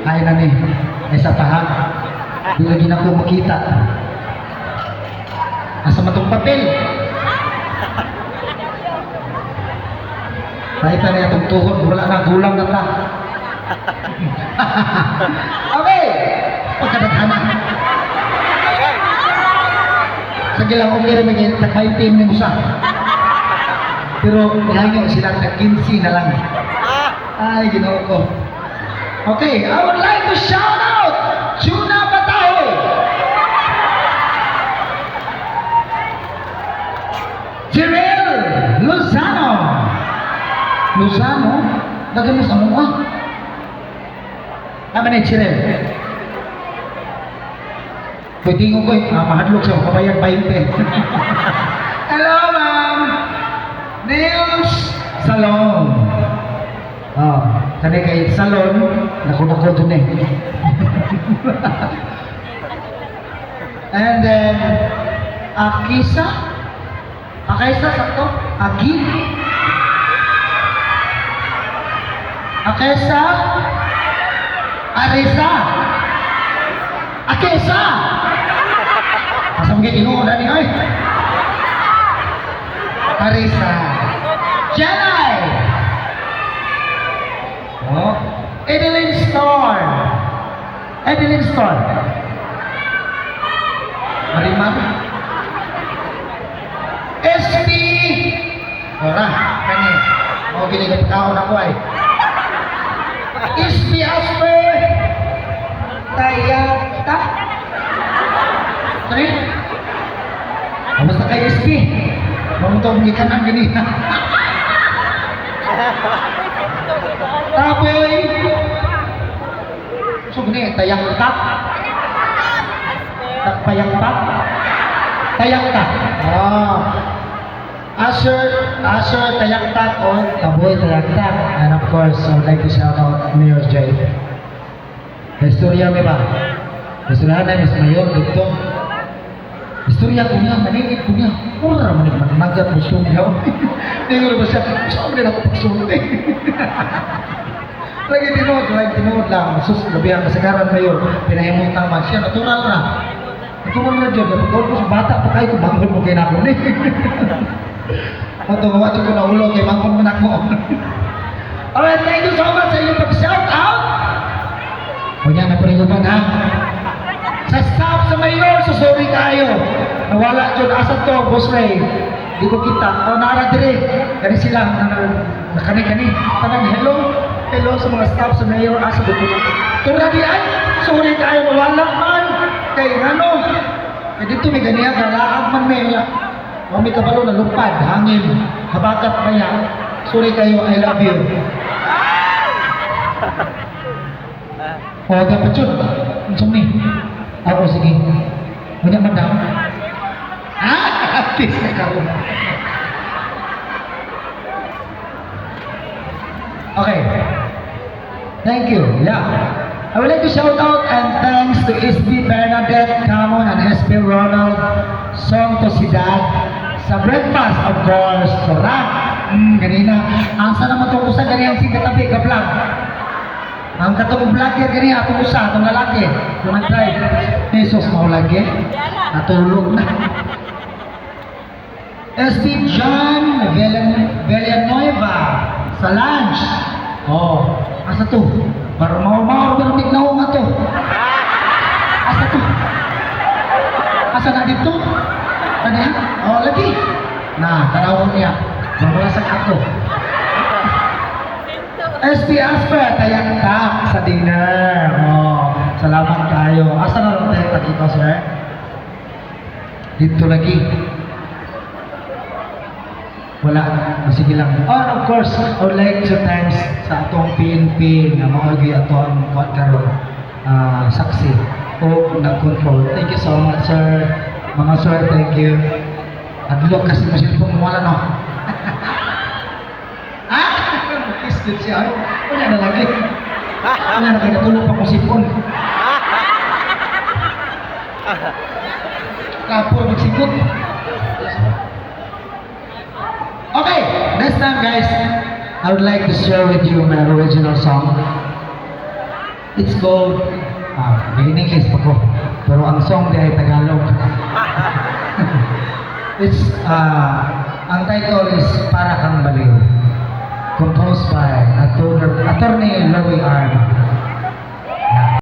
Ay na ni. Ay sa pahan. Di lagi na ko makita. Asa matong papel? Kahit na niya itong tuhod, wala na, gulang na ta. Okay! Pagkadaghanan. Sige lang, okay rin magiging tag-19 ng usa. Pero hanggang sila tag-15 na lang. Ay, ginoo ko. Okay, I would like to shout out Juna Bataho. Jirel Lozano. Lozano? Dagan mo sa mga? Ano na Jirel? Pwede ko mahadlok siya, kabayan 20. Hello, ma'am! Nails Salon. Kani kay salon, naku dun eh. And then, Akisa? Akisa, sakto? Aki? Akesa? Arisa? Akesa? Asam gini ko na ni ay. Arisa. Janay. Oh, Edeline Storm. Edeline Storm. Marimar. SP. Ora, kani. Mo ginigat kaon ako ay. SP Aspe. Tayata. Sorry? Basta kay SP. Mamutong gikanan gini. Taboy. So gini, tayang tak. Tak payang tak. Tayang tak. Asher tayang tak or Taboy tayang tak. And of course, I would like to shout out Mayor Jay. Istorya may ba? Istorya na Mas Mayor dito. Istorya ko niya, maningit ko niya. Mura man yung managat mo sumyaw. Hindi ko na ba siya, saan rin ako pagsunod eh. Lagi tinood lang. Sus, gabi ang kasagaran kayo. Pinahimutan man siya, natural na. Natural na dyan. Pagkawal ko sa bata, pa kayo, kumangon mo kayo na ako eh. Ito, mawatid ko na ulo, kay mangon mo na ako. Alright, thank you so much sa inyong pag-shout out. Kunya na paninupan ha. Sa staff sa mayor, sorry kayo. Nawala dyan, asad to, Boss Ray. Di ko kita. O, naara dire. Kani sila, nakani-kani. Tanang, hello sa mga staff sa mayor, asad dito. Tura di ay, sorry kayo, nawala man. Kay ano, dito may ganiya, galaag man may. May kabalo na lupad, hangin, habagat pa yan. Sorry kayo, I love you. O, dapat yun. Unsong ni? Ako, sige. Wala madam. Kiss na ka. Okay. Thank you. Yeah. I would like to shout out and thanks to SB Bernadette Camon and SB Ronald Song to si Dad sa breakfast, of course. Sarap. Ganina. Asa naman ito sa ganyan si katabi ka vlog. Ang katong vlogger ganyan, atong usa, atong lalaki. Kung nag-drive. Jesus, mau lagi. Natulog na. SB John Villanueva sa lunch. Oh, asa to? Para mau-mau pero tignaw nga to. Asa to? Asa na dito? Ano yan? Oh, lagi. Nah, tarawon niya. Mamulasak ako. SB Asper, tayang tak sa dinner. Oh, salamat kayo. Asa na lang tayo dito, sir? Dito lagi. Wala. Sige lang. Oh, of course, I would like to thanks sa atong PNP na mga atong karon saksi o nag-control. Thank you so much, sir. Mga sir, thank you. Adlok kasi mo siya pong wala, no? Kiss din siya. Wala na lagi. Wala na kayo natulog pa kong sipon. Kapur magsikot. Okay, next time guys, I would like to share with you my original song. It's called, in English pa ko, pero ang song di ay Tagalog. Ang title is Para Kang Baliw, composed by Attorney Louie Arm.